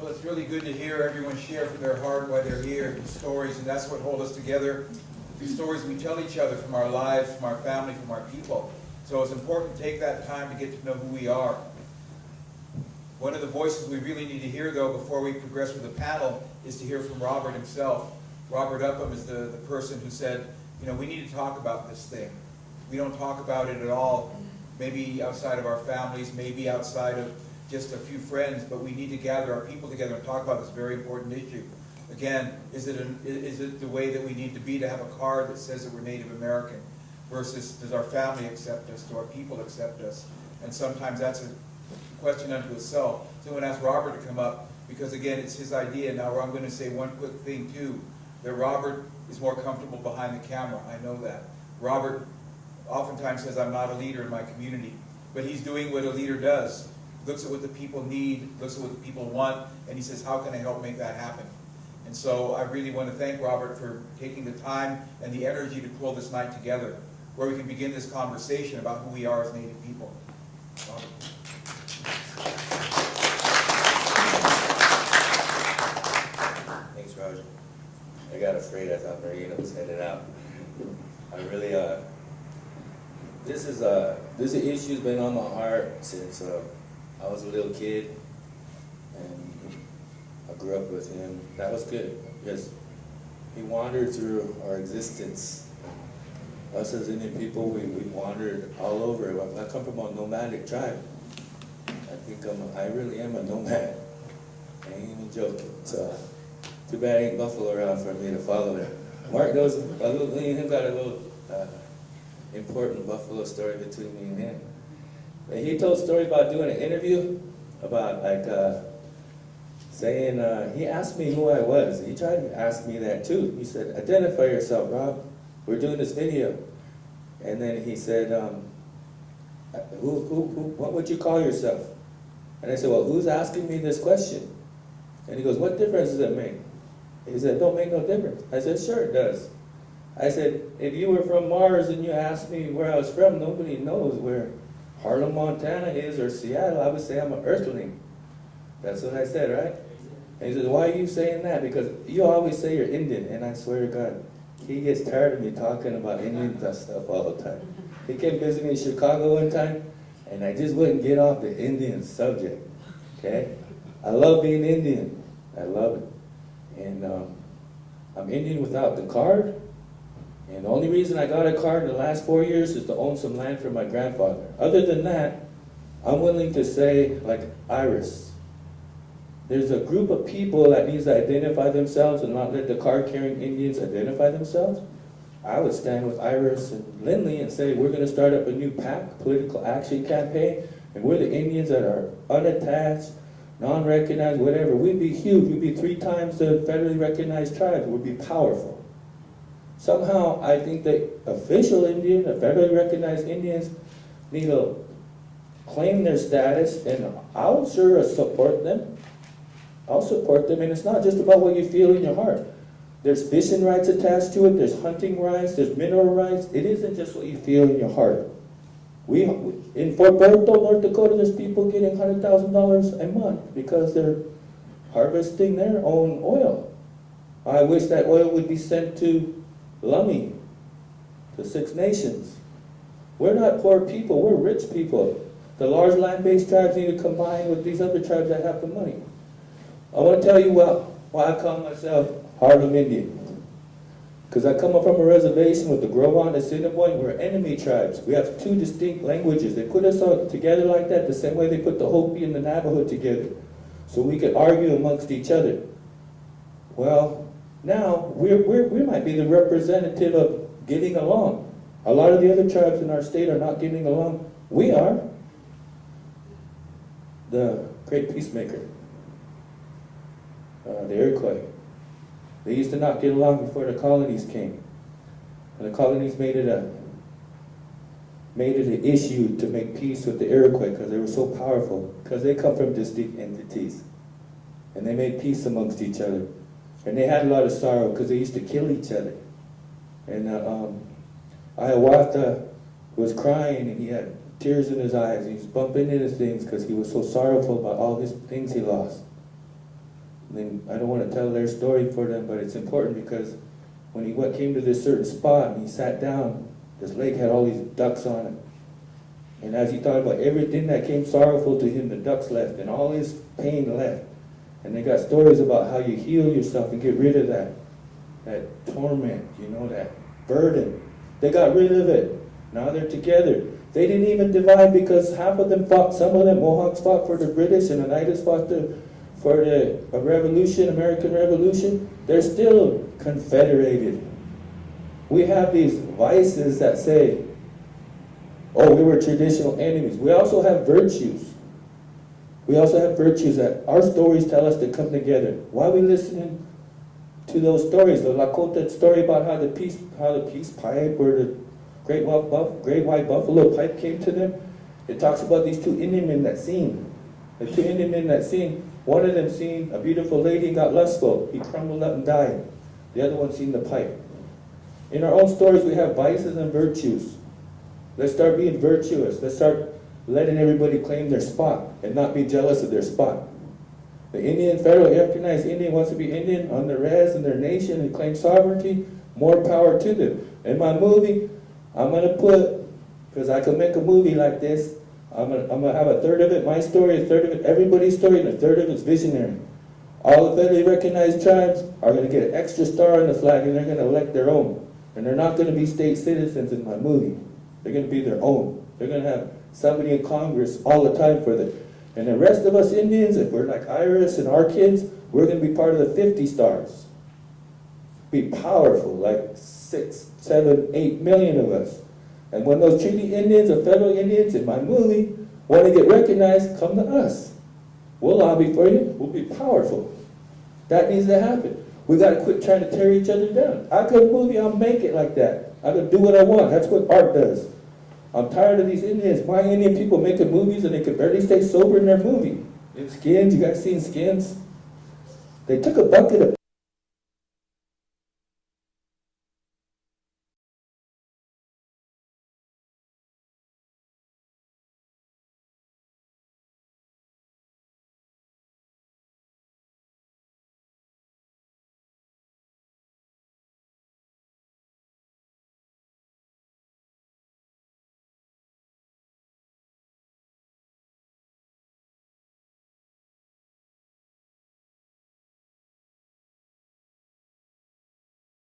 Well, it's really good to hear everyone share from their heart why they're here, the stories, and that's what holds us together. The stories we tell each other from our lives, from our family, from our people. So it's important to take that time to get to know who we are. One of the voices we really need to hear, though, before we progress with the panel, is to hear from Robert himself. Robert Upham is the person who said, you know, we need to talk about this thing. We don't talk about it at all, maybe outside of our families, maybe outside of just a few friends, but we need to gather our people together and talk about this very important issue. Again, is it the way that we need to be to have a card that says that we're Native American versus does our family accept us, do our people accept us? And sometimes that's a question unto itself. So I'm going to ask Robert to come up because, again, it's his idea. Now I'm going to say one quick thing, too, that Robert is more comfortable behind the camera. I know that. Robert oftentimes says, I'm not a leader in my community, but he's doing what a leader does. Looks at what the people need, looks at what the people want, and he says, how can I help make that happen? And so I really want to thank Robert for taking the time and the energy to pull this night together, where we can begin this conversation about who we are as Native people. Robert. Thanks, Roger. I got afraid. I thought Marina was headed out. I really, this is an issue's been on my heart since I was a little kid, and I grew up with him. That was good because he wandered through our existence. Us as Indian people, we wandered all over. I come from a nomadic tribe. I think I really am a nomad. I ain't even joking. So too bad ain't Buffalo around for me to follow there. Mark knows me and him got a little important Buffalo story between me and him. But he told a story about doing an interview about saying, he asked me who I was. He tried to ask me that too. He said, identify yourself, Rob. We're doing this video. And then he said, what would you call yourself? And I said, well, who's asking me this question? And he goes, what difference does it make? He said, don't make no difference. I said, sure it does. I said, if you were from Mars and you asked me where I was from, nobody knows where Harlem, Montana is or Seattle. I would say I'm an earthling. That's what I said, right? And he said, why are you saying that? Because you always say you're Indian. And I swear to God, he gets tired of me talking about Indian stuff all the time. He came visit me in Chicago one time, and I just wouldn't get off the Indian subject, okay? I love being Indian. I love it. And I'm Indian without the card. And the only reason I got a card in the last 4 years is to own some land for my grandfather. Other than that, I'm willing to say, like Iris, there's a group of people that needs to identify themselves and not let the card-carrying Indians identify themselves. I would stand with Iris and Lindley and say, we're going to start up a new PAC, political action campaign, and we're the Indians that are unattached, non-recognized, whatever. We'd be huge. We'd be 3 times the federally recognized tribes. We'd be powerful. Somehow, I think the official Indian, the federally recognized Indians, need to claim their status, and I'll sure support them. I'll support them, and it's not just about what you feel in your heart. There's fishing rights attached to it, there's hunting rights, there's mineral rights. It isn't just what you feel in your heart. In Fort Berthold, North Dakota, there's people getting $100,000 a month because they're harvesting their own oil. I wish that oil would be sent to Lummi, the 6 Nations. We're not poor people, we're rich people. The large land-based tribes need to combine with these other tribes that have the money. I want to tell you why I call myself Harlem Indian. Because I come up from a reservation with the Gros and the Assiniboine. We're enemy tribes. We have 2 distinct languages. They put us all together like that the same way they put the Hopi and the Navajo together. So we could argue amongst each other. Well, now we might be the representative of getting along. A lot of the other tribes in our state are not getting along. We are. The great peacemaker. The Iroquois. They used to not get along before the colonies came. And the colonies made it an issue to make peace with the Iroquois because they were so powerful, because they come from distinct entities. And they made peace amongst each other. And they had a lot of sorrow because they used to kill each other. And Hiawatha was crying and he had tears in his eyes. He was bumping into things because he was so sorrowful about all his things he lost. then I don't want to tell their story for them, but it's important because when he came to this certain spot and he sat down, this lake had all these ducks on it. And as he thought about everything that came sorrowful to him, the ducks left and all his pain left. And they got stories about how you heal yourself and get rid of that torment, that burden. They got rid of it. Now they're together. They didn't even divide because half of them fought, some of them Mohawks fought for the British and Oneidas fought for the revolution, American Revolution. They're still confederated. We have these vices that say, oh, we were traditional enemies. We also have virtues. We also have virtues that our stories tell us to come together. Why are we listening to those stories? The Lakota story about how the peace pipe or the great white buffalo pipe came to them. It talks about these two Indian men that seen. The two Indian men that seen, one of them seen a beautiful lady and got lustful. He crumbled up and died. The other one seen the pipe. In our own stories, we have vices and virtues. Let's start being virtuous. Let's start letting everybody claim their spot and not be jealous of their spot. The Indian, federal recognized Indian wants to be Indian on their res and their nation and claim sovereignty. More power to them. In my movie, I'm going to put, because I can make a movie like this, I'm going to have a third of it my story, a third of it everybody's story, and a third of it's visionary. All the federally recognized tribes are going to get an extra star on the flag and they're going to elect their own. And they're not going to be state citizens in my movie. They're going to be their own. They're going to have somebody in Congress all the time for them. And the rest of us Indians, if we're like Iris and our kids, we're going to be part of the 50 stars. Be powerful, like 6, 7, 8 million of us. And when those treaty Indians or federal Indians in my movie want to get recognized, come to us. We'll lobby for you. We'll be powerful. That needs to happen. We got to quit trying to tear each other down. I could movie, I'll make it like that. I could do what I want. That's what art does. I'm tired of these Indians. My Indian people making movies and they could barely stay sober in their movie. In Skins, you guys seen Skins? They took a bucket of